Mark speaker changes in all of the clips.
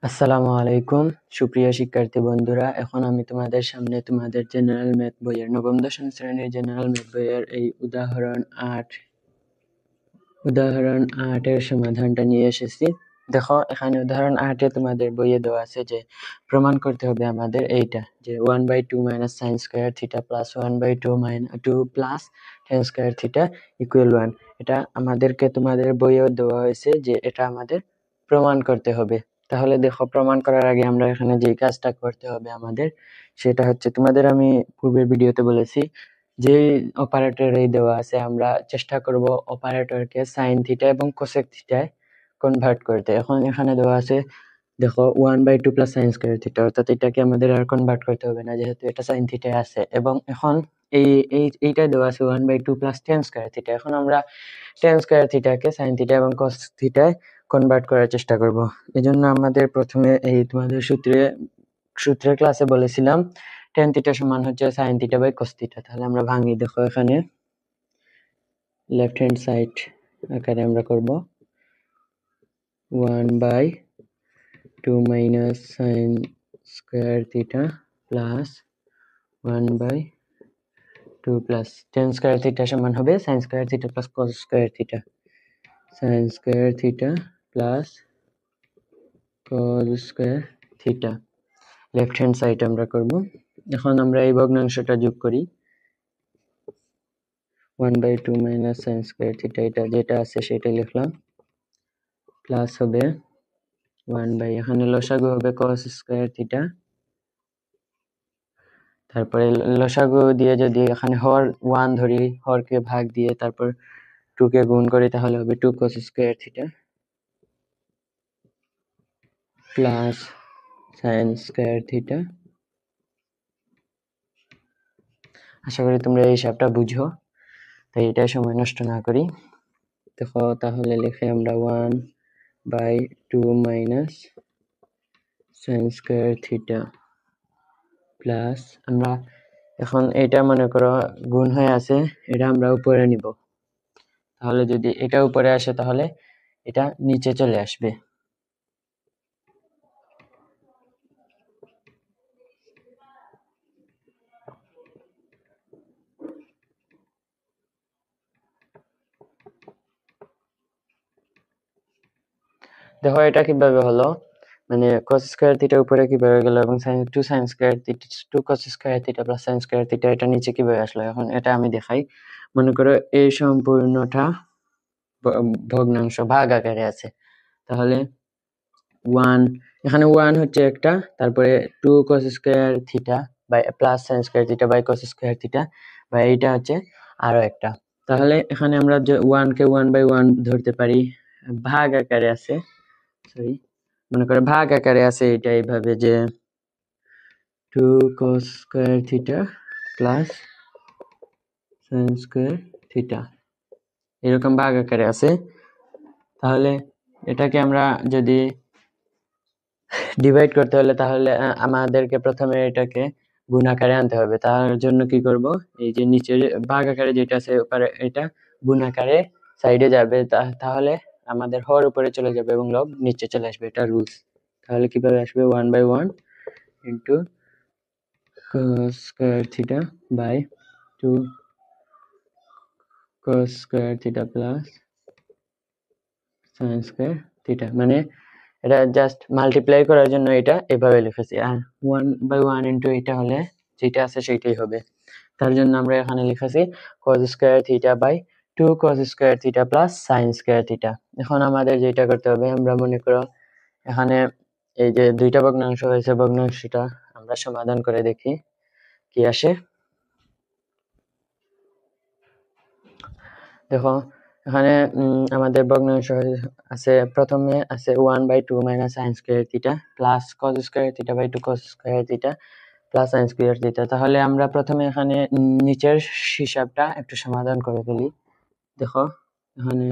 Speaker 1: আসসালামু আলাইকুম সুপ্রিয় শিক্ষার্থী বন্ধুরা, এখন আমি তোমাদের সামনে তোমাদের জেনারেল ম্যাথ বইয়ের নবম দশম শ্রেণীর জেনারেল ম্যাথ বইয়ের এই উদাহরণ ৮ এর সমাধানটা নিয়ে এসেছি। দেখো, এখানে উদাহরণ ৮ এ তোমাদের বইয়ে দেওয়া আছে যে প্রমাণ করতে হবে আমাদের এইটা, যে 1/2 minus sine square theta plus 1/2 2 plus ten square theta equal 1। এটা আমাদেরকে তোমাদের বইয়েও দেওয়া হয়েছে যে এটা আমাদের প্রমাণ করতে হবে। তাহলে দেখো, প্রমাণ করার আগে আমরা এখানে যে কাজটা করতে হবে আমাদের, সেটা হচ্ছে তোমাদের আমি পূর্বের ভিডিওতে বলেছি যে অপারেটর এই দেওয়া আছে, আমরা চেষ্টা করব অপারেটরকে সাইন থিটা এবং কোসেক থিটায় কনভার্ট করতে। এখন এখানে দেওয়া আছে, দেখো 1/2 প্লাস সাইন স্কয়ার থিটা, অর্থাৎ এটাকে আমাদের আর কনভার্ট করতে হবে না যেহেতু এটা সাইন থিটায় আছে। এবং এখন এইটা দেওয়া আছে 1/2 প্লাস টেন স্কয়ার থিটা। এখন আমরা টেন স্কয়ার থিটাকে সাইন থিটা এবং কস থিটায় কনভার্ট করার চেষ্টা করব। এজন্য আমাদের প্রথমে এই তোমাদের সূত্রের ক্লাসে বলেছিলাম টেন থিটা সমান হচ্ছে sine theta by cos theta. তাহলে আমরা ভাঙি, দেখো এখানে লেফট হ্যান্ড সাইড আকারে আমরা করব 1/2 minus sine square theta plus 1/2 plus ten square theta সমান হবে sign square theta plus cos square theta, sign square theta plus cos square theta. Left hand side আমরা করব। এখন আমরা এই ভগ্নাংশটা যোগ করি, 1/2 মাইনাস সাইন স্কয়ার থিটা, এটা যেটা আছে সেটাই লিখলাম, প্লাস হবে 1/, এখানে লসাগু হবে cos স্কয়ার থিটা, তারপরে লসাগু দিয়ে যদি এখানে হর 1 ধরি, হরকে ভাগ দিয়ে তারপর 2 কে গুণ করি, তাহলে হবে 2 cos square theta plus sine square theta. আশা করি তোমরা এই হিসাবটা বুঝো, তাই এটা সময় নষ্ট না করি। দেখো, তাহলে লিখে আমরা 1/2 minus sine square theta plus, আমরা এখন এটা মনে করো গুণ হয়ে আছে, এটা আমরা উপরে নিব, তাহলে যদি এটা উপরে আসে তাহলে এটা নিচে চলে আসবে। দেখো এটা কিভাবে হলো, মানে cos স্কয়ার থিটা উপরে কিভাবে গেল এবং sin square theta 2 cos square theta plus sin square theta এটা নিচে কিভাবে আসলো, এখন এটা আমি দেখাই। মনে করো এই সম্পূর্ণটা ভগ্নাংশ ভাগ আকারে আছে, তাহলে 1, এখানে 1 হচ্ছে একটা, তারপরে 2 cos square theta by plus sin square theta by cos square theta, বা এইটা হচ্ছে আরো একটা। তাহলে এখানে আমরা যে 1 কে 1/1 ধরতে পারি, ভাগ আকারে আছে, সরি মনে করে ভাগ আকারে আছে এটা এইভাবে যে 2 cos square theta plus sin square theta, এরকম ভাগ আকারে আছে। তাহলে এটাকে আমরা যদি ডিভাইড করতে হলে তাহলে আমাদেরকে প্রথমে এটাকে গুণ আকারে আনতে হবে। তার জন্য কি করব, এই যে নিচের ভাগ আকারে যেটা আছে উপরে এটা গুণ আকারে সাইডে যাবে, তাহলে আমাদের হর উপরে চলে যাবে এবং লব নিচে চলে আসবে, এটা রুলস। তাহলে কিভাবে আসবে, 1/1 into cos square theta by 2 cos square theta plus sin square theta. মানে এটা জাস্ট মাল্টিপ্লাই করার জন্য এটা এভাবে লিখেছি, আর 1/1 ইন্টু এটা হলে যেটা আছে সেটাই হবে। তার জন্য আমরা এখানে লিখেছি cos square theta by 2 cos square theta plus sin square theta. এখন আমাদের যেটা করতে হবে, আমরা মনে করো এখানে এই যে দুইটা ভগ্নাংশ হয়েছে, ভগ্নাংশটা আমরা সমাধান করে দেখি কি আসে। দেখো এখানে আমাদের ভগ্নাংশ আছে, প্রথমে আছে 1/2 minus sine square theta plus cos square theta by 2 cos square theta plus sine square theta. তাহলে আমরা প্রথমে এখানে নিচের হিসাবটা একটু সমাধান করে ফেলি। দেখো এখানে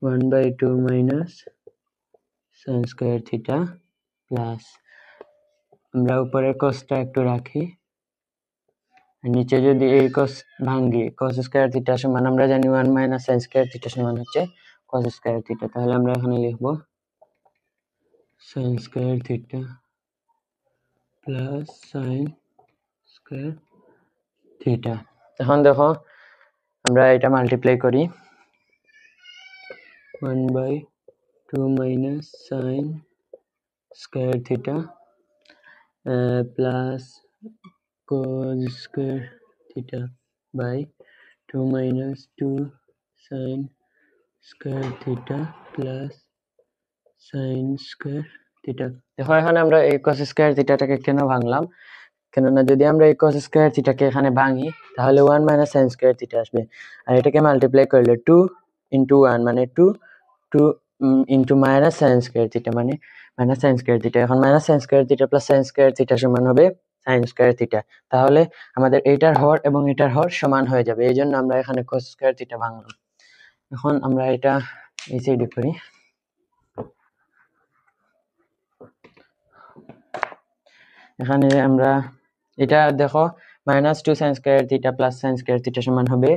Speaker 1: 1/2 minus sine square theta plus, আমরা উপরের cosটা একটু রাখি, নিচে যদি এই cos ভাঙি, cos স্কয়ার থিটা সমান আমরা জানি 1 মাইনাস সাইন স্কয়ার থিটা সমান হচ্ছে cos স্কয়ার থিটা। তাহলে আমরা এখানে লিখব sin square theta plus sin square theta. এখন দেখো আমরা এটা মাল্টিপ্লাই করি 1/2 minus sin square theta plus cos square theta by 2 minus 2 sin square theta plus sin square theta. দেখো এখানে আমরা এই cos স্কয়ার থিটাটাকে কেন ভাঙলাম, কেননা যদি আমরা এই cos স্কয়ার থিটাকে এখানে ভাঙি তাহলে 1 minus sin স্কয়ার থিটা আসবে, আর এটাকে মাল্টিপ্লাই করলে 2 into 1 মানে 2 into minus sin square theta মানে minus sin স্কয়ার থিটা। এখন minus sin square theta plus sin square theta সমান হবে sin স্কয়ার থিটা। তাহলে আমাদের এটার হর এবং এটার হর সমান হয়ে যাবে, এই জন্য আমরা এখানে cos স্কয়ার থিটা ভাঙলাম। এখন আমরা এটা এই সাইডে করি, এখানে আমরা এটা দেখো -2 sin square theta plus sin square theta সমান হবে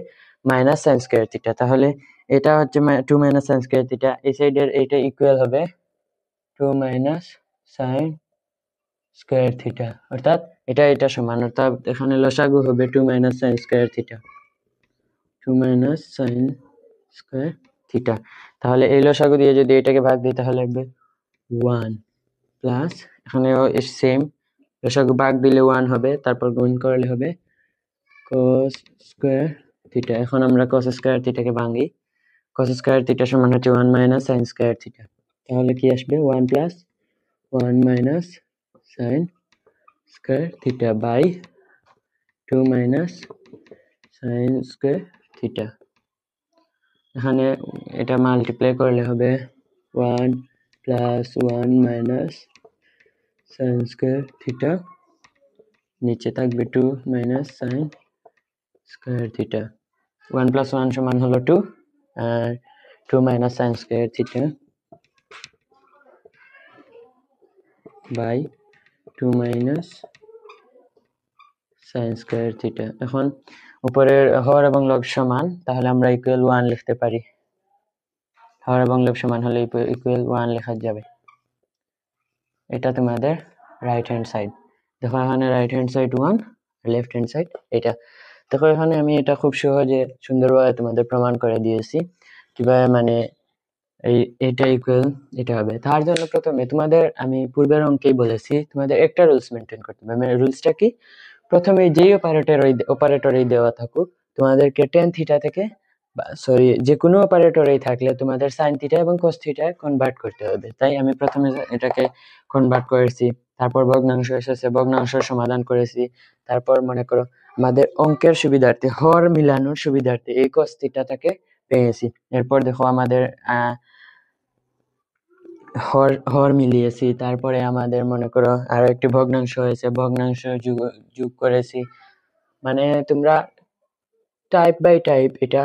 Speaker 1: sin স্কয়ার থিটা। তাহলে এটা হচ্ছে 2 sin স্কয়ার থিটা, এই সাইডের এটা ইকুয়াল হবে 2 sin স্কয়ার থিটা, অর্থাৎ এটা সমান, অর্থাৎ এখানে লসাগু হবে 2 sin square theta, 2 sin square theta. তাহলে এই লসাগু দিয়ে যদি এটাকে ভাগ দিই তাহলে হবে 1 প্লাস এখানেও সেম লসাগু ভাগ দিলে 1 হবে, তারপর গুণ করলে হবে cos স্কয়ার থিটা। এখন আমরা cos স্কয়ার থিটাকে ভাঙি, cos স্কয়ার থিটা সমান হচ্ছে 1 sin স্কয়ার থিটা। তাহলে কি আসবে 1 plus 1 sin square theta by 2 sin square theta. এখানে এটা মাল্টিপ্লাই করলে হবে 1 plus 1 sin স্কয়ার থিটা, নিচে থাকবে 2 sin স্কয়ার থিটা। 1 plus 1 সমান হলো 2 আর 2 sin square theta by 2 sin square theta. এখন উপরের হর এবং লব সমান, তাহলে আমরা ইকুয়াল 1 লিখতে পারি, হর এবং লব সমান হলে ইকুয়াল 1 লেখা যাবে। এটা তোমাদের রাইট হ্যান্ড সাইড। দেখো এখানে রাইট হ্যান্ড সাইড 1 আর লেফট হ্যান্ড সাইড এটা। দেখো এখানে আমি এটা খুব সহজে সুন্দরভাবে তোমাদের প্রমাণ করে দিয়েছি কিভাবে মানে এটা ইকুয়াল এটা হবে। তার জন্য প্রথমে তোমাদের আমি পূর্বের অঙ্কেই বলেছি তোমাদের একটা রুলস মেনটেন করতে হবে। মানে রুলসটা কি, প্রথমে যেই অপারেটরই দেওয়া থাকুক তোমাদেরকে tan থিটা থেকে সরি যে কোনো অপারেটরই থাকলে তোমাদের sin থিটা এবং cos থিটা কনভার্ট করতে হবে। তাই আমি প্রথমে এটাকে কনভার্ট করেছি, তারপর ভগ্নাংশ এসেছে ভগ্নাংশ সমাধান করেছি, তারপর মনে করো আমাদের অঙ্কের সুবিধার্থে হর মিলানোর সুবিধার্থে এই cos থিটাটাকে পেয়েছি। এরপর দেখো আমাদের হর মিলিয়েছি, তারপরে আমাদের মনে করো আরো একটি ভগ্নাংশ হয়েছে, ভগ্নাংশ যোগ করেছি। মানে তোমরা টাইপ বাই টাইপ এটা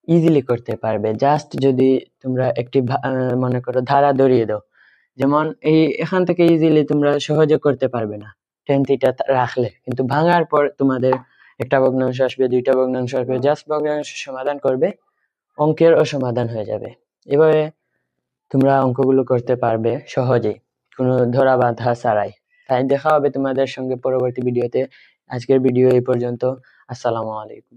Speaker 1: ইজিলি করতে পারবে, জাস্ট যদি তোমরা একটি মনে করো ধারা ধরিয়ে দাও। যেমন এখান থেকে ইজিলি তোমরা সহজে করতে পারবে না tan থিটা রাখলে, কিন্তু ভাঙার পর তোমাদের একটা ভগ্নাংশ আসবে, দুইটা ভগ্নাংশ আসবে, জাস্ট ভগ্নাংশ সমাধান করবে, অঙ্কের সমাধান হয়ে যাবে। এভাবে তোমরা অঙ্কগুলো করতে পারবে সহজেই, কোনো ধরা বাঁধা ছাড়াই। তাই দেখা হবে তোমাদের সঙ্গে পরবর্তী ভিডিওতে। আজকের ভিডিও এই পর্যন্ত। আসসালামু আলাইকুম।